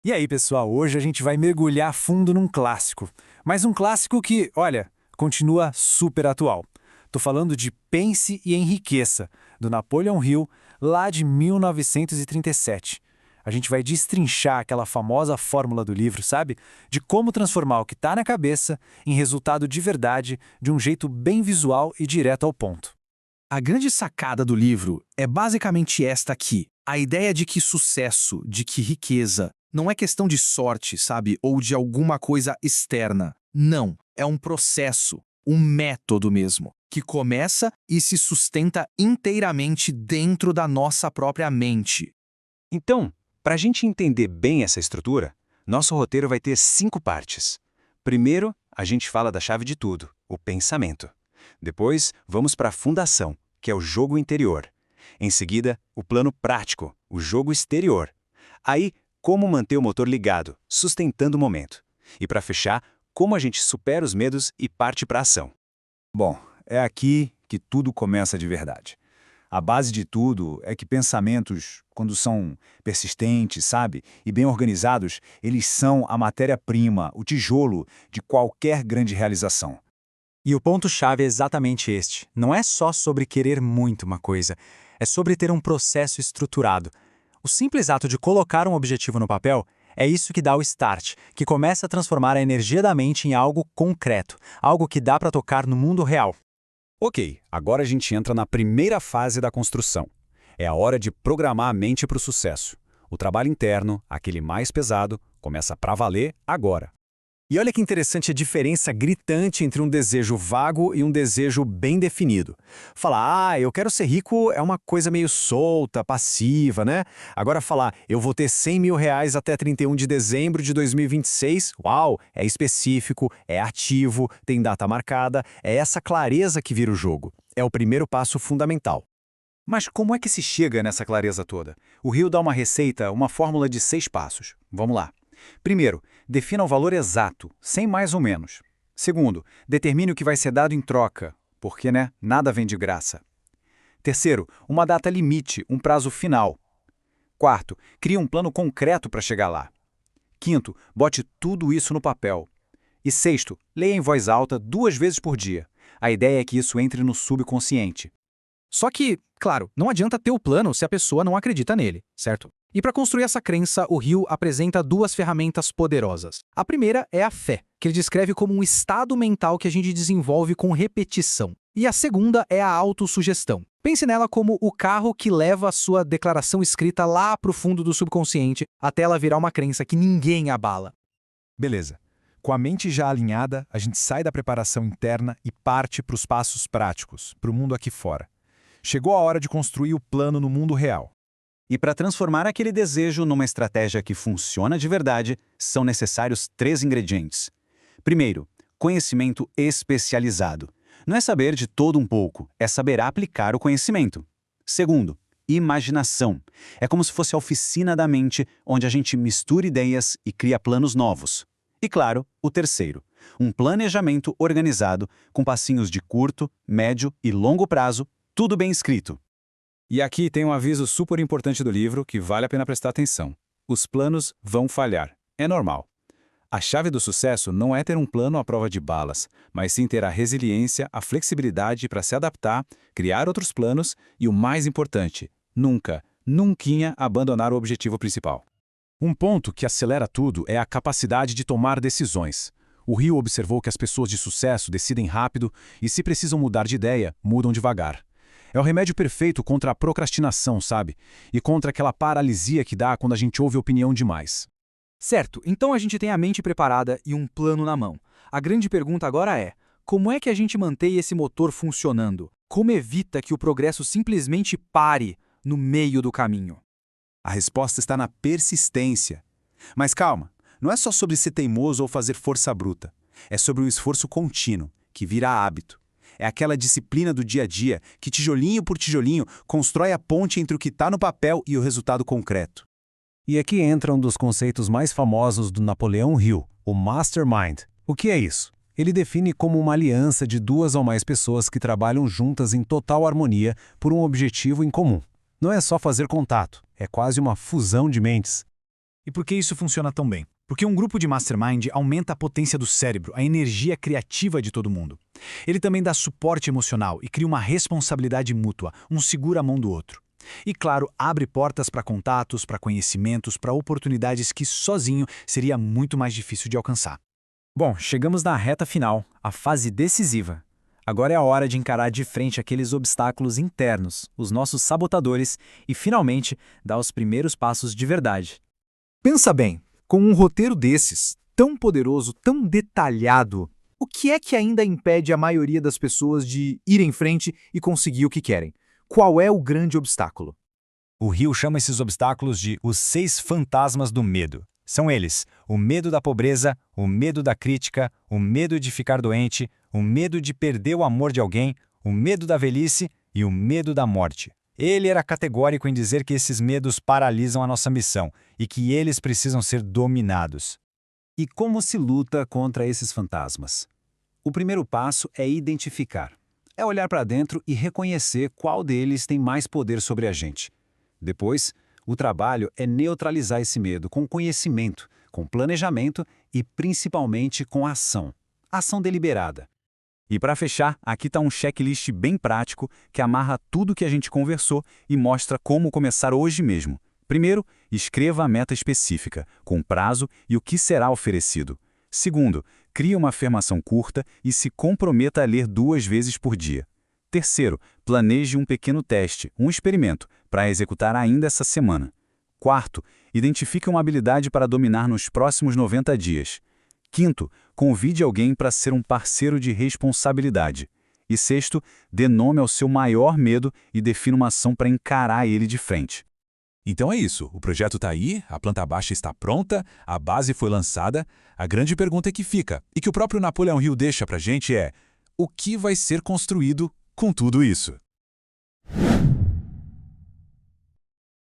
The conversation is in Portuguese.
E aí, pessoal, hoje a gente vai mergulhar fundo num clássico. Mas um clássico que, olha, continua super atual. Tô falando de Pense e Enriqueça, do Napoleon Hill, lá de 1937. A gente vai destrinchar aquela famosa fórmula do livro, sabe? De como transformar o que está na cabeça em resultado de verdade, de um jeito bem visual e direto ao ponto. A grande sacada do livro é basicamente esta aqui. A ideia de que sucesso, de que riqueza, não é questão de sorte, sabe? Ou de alguma coisa externa. Não. É um processo, um método mesmo, que começa e se sustenta inteiramente dentro da nossa própria mente. Então, para a gente entender bem essa estrutura, nosso roteiro vai ter 5 partes. Primeiro, a gente fala da chave de tudo, o pensamento. Depois, vamos para a fundação, que é o jogo interior. Em seguida, o plano prático, o jogo exterior. Aí, como manter o motor ligado, sustentando o momento. E para fechar, como a gente supera os medos e parte para a ação. Bom, é aqui que tudo começa de verdade. A base de tudo é que pensamentos, quando são persistentes, sabe, e bem organizados, eles são a matéria-prima, o tijolo de qualquer grande realização. E o ponto-chave é exatamente este. Não é só sobre querer muito uma coisa, é sobre ter um processo estruturado. O simples ato de colocar um objetivo no papel é isso que dá o start, que começa a transformar a energia da mente em algo concreto, algo que dá para tocar no mundo real. Ok, agora a gente entra na primeira fase da construção. É a hora de programar a mente para o sucesso. O trabalho interno, aquele mais pesado, começa pra valer agora. E olha que interessante a diferença gritante entre um desejo vago e um desejo bem definido. Falar, eu quero ser rico é uma coisa meio solta, passiva, né? Agora falar, eu vou ter 100 mil reais até 31 de dezembro de 2026, uau, é específico, é ativo, tem data marcada, é essa clareza que vira o jogo. É o primeiro passo fundamental. Mas como é que se chega nessa clareza toda? O Rio dá uma receita, uma fórmula de 6 passos. Vamos lá. Primeiro, defina o valor exato, sem mais ou menos. Segundo, determine o que vai ser dado em troca, porque, nada vem de graça. Terceiro, uma data limite, um prazo final. Quarto, crie um plano concreto para chegar lá. Quinto, bote tudo isso no papel. E sexto, leia em voz alta 2 vezes por dia. A ideia é que isso entre no subconsciente. Só que, claro, não adianta ter o plano se a pessoa não acredita nele, certo? E para construir essa crença, o Hill apresenta 2 ferramentas poderosas. A primeira é a fé, que ele descreve como um estado mental que a gente desenvolve com repetição. E a segunda é a autossugestão. Pense nela como o carro que leva a sua declaração escrita lá para o fundo do subconsciente até ela virar uma crença que ninguém abala. Beleza. Com a mente já alinhada, a gente sai da preparação interna e parte para os passos práticos, para o mundo aqui fora. Chegou a hora de construir o plano no mundo real. E para transformar aquele desejo numa estratégia que funciona de verdade, são necessários 3 ingredientes. Primeiro, conhecimento especializado. Não é saber de todo um pouco, é saber aplicar o conhecimento. Segundo, imaginação. É como se fosse a oficina da mente, onde a gente mistura ideias e cria planos novos. E claro, o terceiro, um planejamento organizado, com passinhos de curto, médio e longo prazo, tudo bem escrito. E aqui tem um aviso super importante do livro que vale a pena prestar atenção. Os planos vão falhar. É normal. A chave do sucesso não é ter um plano à prova de balas, mas sim ter a resiliência, a flexibilidade para se adaptar, criar outros planos e, o mais importante, nunca abandonar o objetivo principal. Um ponto que acelera tudo é a capacidade de tomar decisões. O Hill observou que as pessoas de sucesso decidem rápido e, se precisam mudar de ideia, mudam devagar. É o remédio perfeito contra a procrastinação, sabe? E contra aquela paralisia que dá quando a gente ouve opinião demais. Certo, então a gente tem a mente preparada e um plano na mão. A grande pergunta agora é, como é que a gente mantém esse motor funcionando? Como evita que o progresso simplesmente pare no meio do caminho? A resposta está na persistência. Mas calma, não é só sobre ser teimoso ou fazer força bruta. É sobre o esforço contínuo, que vira hábito. É aquela disciplina do dia a dia que, tijolinho por tijolinho, constrói a ponte entre o que está no papel e o resultado concreto. E aqui entra um dos conceitos mais famosos do Napoleon Hill, o Mastermind. O que é isso? Ele define como uma aliança de 2 ou mais pessoas que trabalham juntas em total harmonia por um objetivo em comum. Não é só fazer contato, é quase uma fusão de mentes. E por que isso funciona tão bem? Porque um grupo de mastermind aumenta a potência do cérebro, a energia criativa de todo mundo. Ele também dá suporte emocional e cria uma responsabilidade mútua, um segura a mão do outro. E, claro, abre portas para contatos, para conhecimentos, para oportunidades que sozinho seria muito mais difícil de alcançar. Bom, chegamos na reta final, a fase decisiva. Agora é a hora de encarar de frente aqueles obstáculos internos, os nossos sabotadores, e finalmente dar os primeiros passos de verdade. Pensa bem, com um roteiro desses, tão poderoso, tão detalhado, o que é que ainda impede a maioria das pessoas de ir em frente e conseguir o que querem? Qual é o grande obstáculo? O Hill chama esses obstáculos de os 6 fantasmas do medo. São eles: o medo da pobreza, o medo da crítica, o medo de ficar doente, o medo de perder o amor de alguém, o medo da velhice e o medo da morte. Ele era categórico em dizer que esses medos paralisam a nossa missão e que eles precisam ser dominados. E como se luta contra esses fantasmas? O primeiro passo é identificar. É olhar para dentro e reconhecer qual deles tem mais poder sobre a gente. Depois, o trabalho é neutralizar esse medo com conhecimento, com planejamento e principalmente com ação. Ação deliberada. E para fechar, aqui está um checklist bem prático que amarra tudo que a gente conversou e mostra como começar hoje mesmo. Primeiro, escreva a meta específica, com prazo e o que será oferecido. Segundo, crie uma afirmação curta e se comprometa a ler 2 vezes por dia. Terceiro, planeje um pequeno teste, um experimento, para executar ainda essa semana. Quarto, identifique uma habilidade para dominar nos próximos 90 dias. Quinto, convide alguém para ser um parceiro de responsabilidade. E sexto, dê nome ao seu maior medo e defina uma ação para encarar ele de frente. Então é isso, o projeto está aí, a planta baixa está pronta, a base foi lançada. A grande pergunta que fica, e que o próprio Napoleão Hill deixa para a gente é: o que vai ser construído com tudo isso?